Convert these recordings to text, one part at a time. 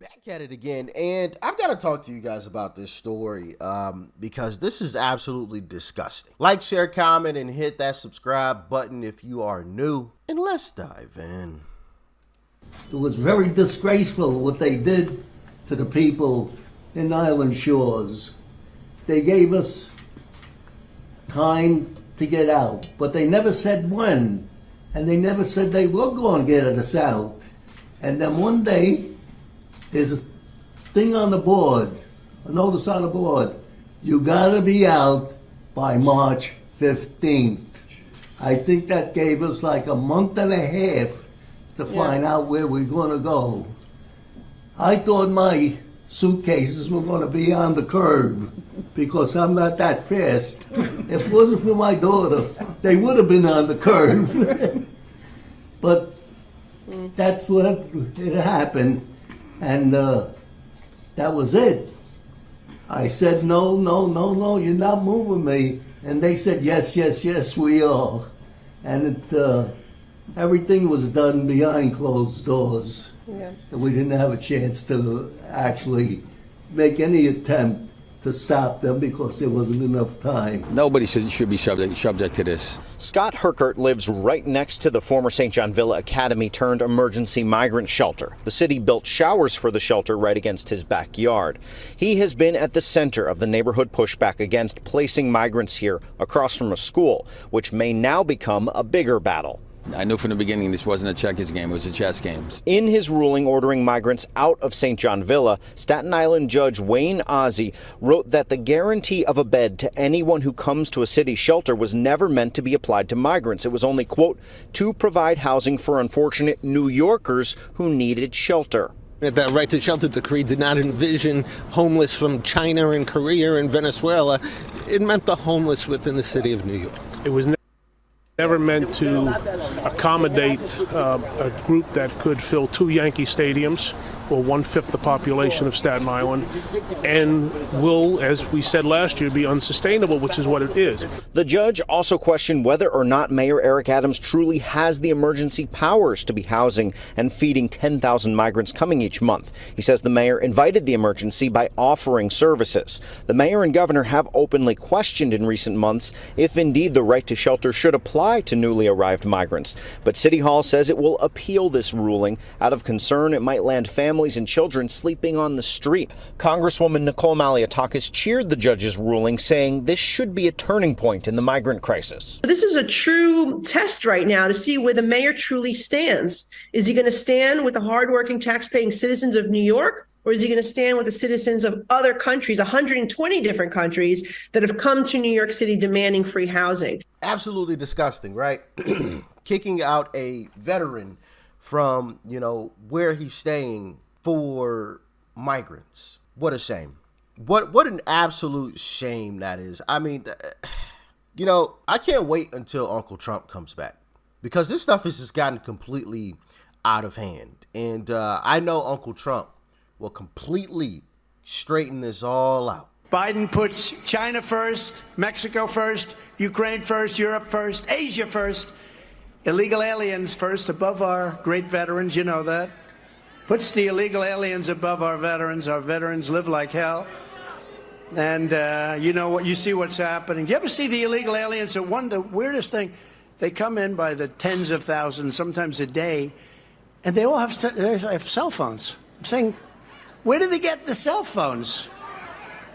Back at it again, and I've got to talk to you guys about this story because this is absolutely disgusting. Like, share, comment, and hit that subscribe button if you are new, and let's dive in. It was very disgraceful what they did to the people in Island Shores. They gave us time to get out, but they never said when, and they never said they were going to get us out. And then one day, there's a thing on the board, a notice on the board. You gotta be out by March 15th. I think that gave us like a month and a half to find out where we're gonna go. I thought my suitcases were gonna be on the curb because I'm not that fast. If it wasn't for my daughter, they would have been on the curb. But that's what it happened. And that was it. I said, no, you're not moving me. And they said, yes, we are. And everything was done behind closed doors. Yeah. And we didn't have a chance to actually make any attempt to stop them because there wasn't enough time. Nobody should be subject to this. Scott Herkert lives right next to the former St. John Villa Academy turned emergency migrant shelter. The city built showers for the shelter right against his backyard. He has been at the center of the neighborhood pushback against placing migrants here across from a school, which may now become a bigger battle. I knew from the beginning this wasn't a checkers game, it was a chess game. In his ruling ordering migrants out of St. John Villa, Staten Island Judge Wayne Ozzie wrote that the guarantee of a bed to anyone who comes to a city shelter was never meant to be applied to migrants. It was only, quote, to provide housing for unfortunate New Yorkers who needed shelter. That right to shelter decree did not envision homeless from China and Korea and Venezuela. It meant the homeless within the city of New York. It was never meant to accommodate a group that could fill 2 Yankee stadiums or 1/5 the population of Staten Island, and will, as we said last year, be unsustainable, which is what it is. The judge also questioned whether or not Mayor Eric Adams truly has the emergency powers to be housing and feeding 10,000 migrants coming each month. He says the mayor invited the emergency by offering services. The mayor and governor have openly questioned in recent months if indeed the right to shelter should apply to newly arrived migrants. But City Hall says it will appeal this ruling out of concern it might land families and children sleeping on the street. Congresswoman Nicole Malliotakis cheered the judge's ruling, saying this should be a turning point in the migrant crisis. This is a true test right now to see where the mayor truly stands. Is he going to stand with the hardworking, tax-paying citizens of New York, or is he going to stand with the citizens of other countries, 120 different countries that have come to New York City demanding free housing? Absolutely disgusting, right? Kicking out a veteran from, where he's staying for migrants. What a shame. What an absolute shame that is. I mean, I can't wait until Uncle Trump comes back because this stuff has just gotten completely out of hand. And I know Uncle Trump will completely straighten this all out. Biden puts China first, Mexico first, Ukraine first, Europe first, Asia first, illegal aliens first, above our great veterans, you know that. Puts the illegal aliens above our veterans. Our veterans live like hell. And you see what's happening. Do you ever see the illegal aliens? The weirdest thing, they come in by the tens of thousands, sometimes a day, and they all have cell phones. I'm saying, where do they get the cell phones?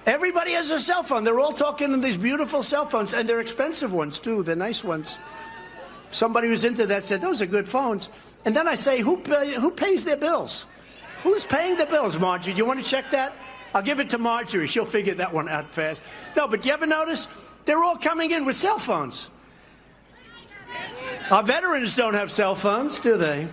Everybody has a cell phone. They're all talking on these beautiful cell phones, and they're expensive ones, too. They're nice ones. Somebody who's into that said, those are good phones. And then I say, who pays their bills? Who's paying the bills, Marjorie? Do you want to check that? I'll give it to Marjorie. She'll figure that one out fast. No, but you ever notice? They're all coming in with cell phones. Our veterans don't have cell phones, do they?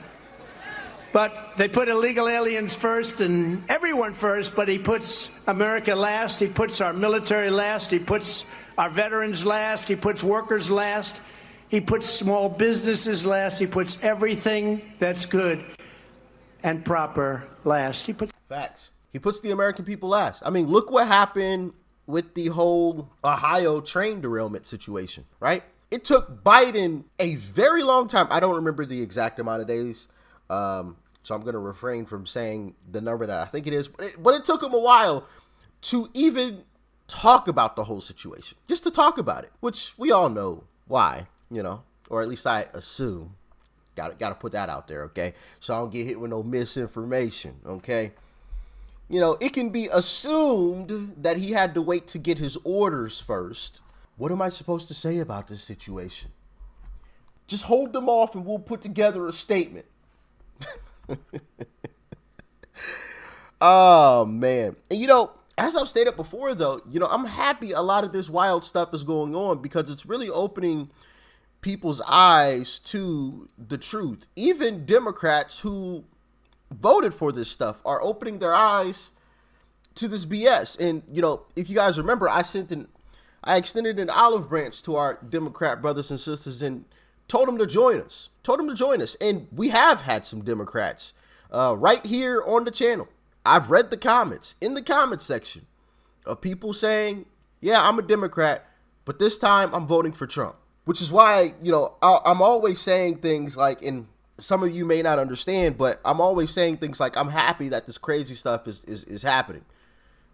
But they put illegal aliens first and everyone first, but he puts America last. He puts our military last. He puts our veterans last. He puts workers last. He puts small businesses last. He puts everything that's good and proper last. Facts. He puts the American people last. I mean, look what happened with the whole Ohio train derailment situation, right? It took Biden a very long time. I don't remember the exact amount of days. So I'm going to refrain from saying the number that I think it is. But it took him a while to even talk about the whole situation. Just to talk about it, which we all know why, or at least I assume. Got to put that out there, okay? So I don't get hit with no misinformation, okay? It can be assumed that he had to wait to get his orders first. What am I supposed to say about this situation? Just hold them off and we'll put together a statement. Oh, man. And, as I've stated before, though, I'm happy a lot of this wild stuff is going on because it's really opening people's eyes to the truth. Even Democrats who voted for this stuff are opening their eyes to this BS. And, if you guys remember, I extended an olive branch to our Democrat brothers and sisters and told them to join us. And we have had some Democrats right here on the channel. I've read the comments in the comment section of people saying, yeah, I'm a Democrat, but this time I'm voting for Trump. Which is why, I'm always saying things like, and some of you may not understand, but I'm always saying things like, I'm happy that this crazy stuff is happening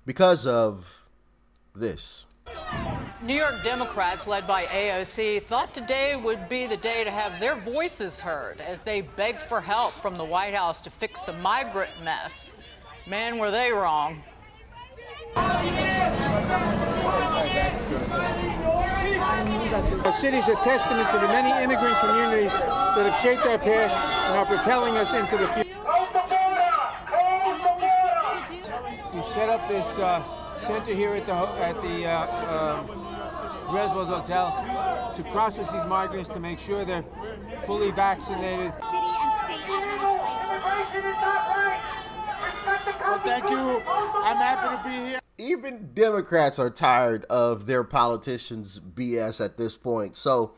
because of this. New York Democrats, led by AOC, thought today would be the day to have their voices heard as they begged for help from the White House to fix the migrant mess. Man, were they wrong. Our city is a testament to the many immigrant communities that have shaped our past and are propelling us into the future. We set up this center here at the Greswold Hotel to process these migrants to make sure they're fully vaccinated. Well, thank you. I'm happy to be here. Even Democrats are tired of their politicians' BS at this point. So,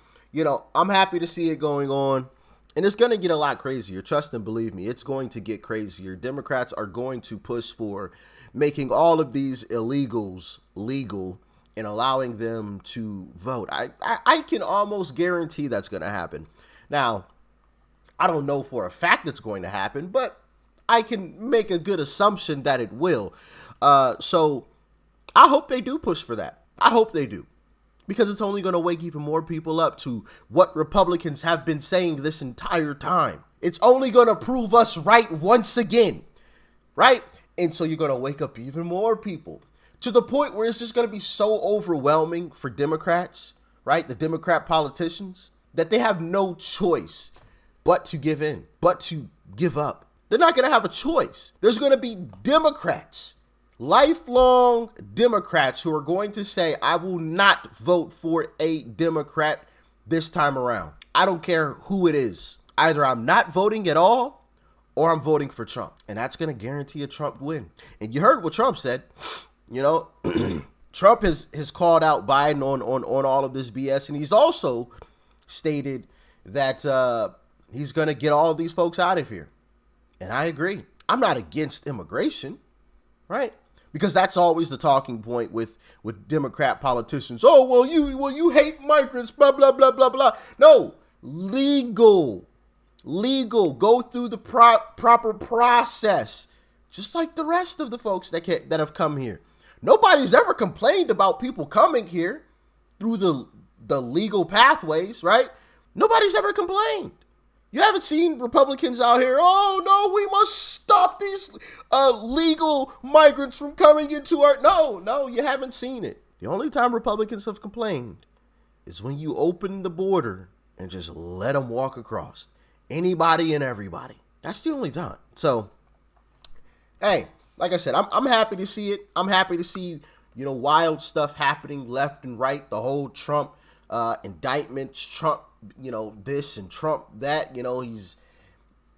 I'm happy to see it going on. And it's going to get a lot crazier. Trust and believe me, it's going to get crazier. Democrats are going to push for making all of these illegals legal and allowing them to vote. I can almost guarantee that's going to happen. Now, I don't know for a fact it's going to happen, but I can make a good assumption that it will. So I hope they do push for that. I hope they do. Because it's only going to wake even more people up to what Republicans have been saying this entire time. It's only going to prove us right once again. Right? And so you're going to wake up even more people to the point where it's just going to be so overwhelming for Democrats, right? The Democrat politicians, that they have no choice but to give in, but to give up. They're not going to have a choice. There's going to be Democrats, lifelong Democrats, who are going to say, I will not vote for a Democrat this time around. I don't care who it is. Either I'm not voting at all or I'm voting for Trump. And that's going to guarantee a Trump win. And you heard what Trump said. Trump has called out Biden on all of this BS. And he's also stated that he's going to get all of these folks out of here. And I agree. I'm not against immigration, right? Because that's always the talking point with Democrat politicians. Oh, well, you hate migrants, blah, blah, blah, blah, blah. No, legal. Go through the proper process, just like the rest of the folks that have come here. Nobody's ever complained about people coming here through the legal pathways, right? Nobody's ever complained. You haven't seen Republicans out here, oh, no, we must stop these legal migrants from coming into our... No, you haven't seen it. The only time Republicans have complained is when you open the border and just let them walk across. Anybody and everybody. That's the only time. So, hey, like I said, I'm happy to see it. I'm happy to see, wild stuff happening left and right. The whole Trump indictments, Trump, this and Trump that, he's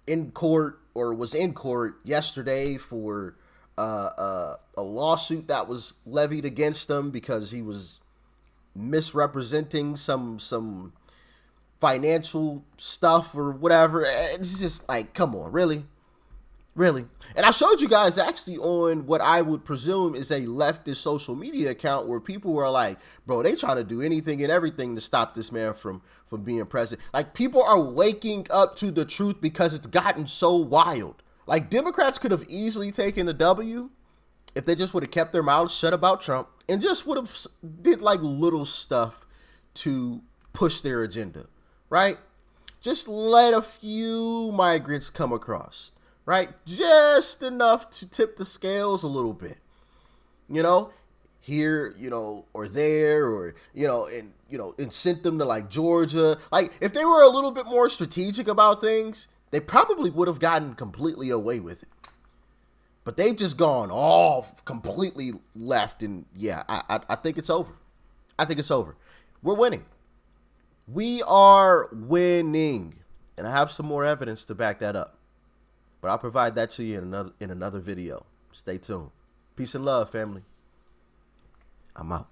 in court or was in court yesterday for a lawsuit that was levied against him because he was misrepresenting some financial stuff or whatever. It's just like, come on, really? Really. And I showed you guys actually on what I would presume is a leftist social media account where people were like, bro, they trying to do anything and everything to stop this man from being president. Like, people are waking up to the truth because it's gotten so wild. Like, Democrats could have easily taken a W if they just would have kept their mouths shut about Trump and just would have did like little stuff to push their agenda, right? Just let a few migrants come across, right? Just enough to tip the scales a little bit, you know, here, you know, or there, or, and sent them to like Georgia. Like, if they were a little bit more strategic about things, they probably would have gotten completely away with it. But they've just gone all completely left. And yeah, I think it's over. I think it's over. We're winning. We are winning. And I have some more evidence to back that up. But I'll provide that to you in another video. Stay tuned. Peace and love, family. I'm out.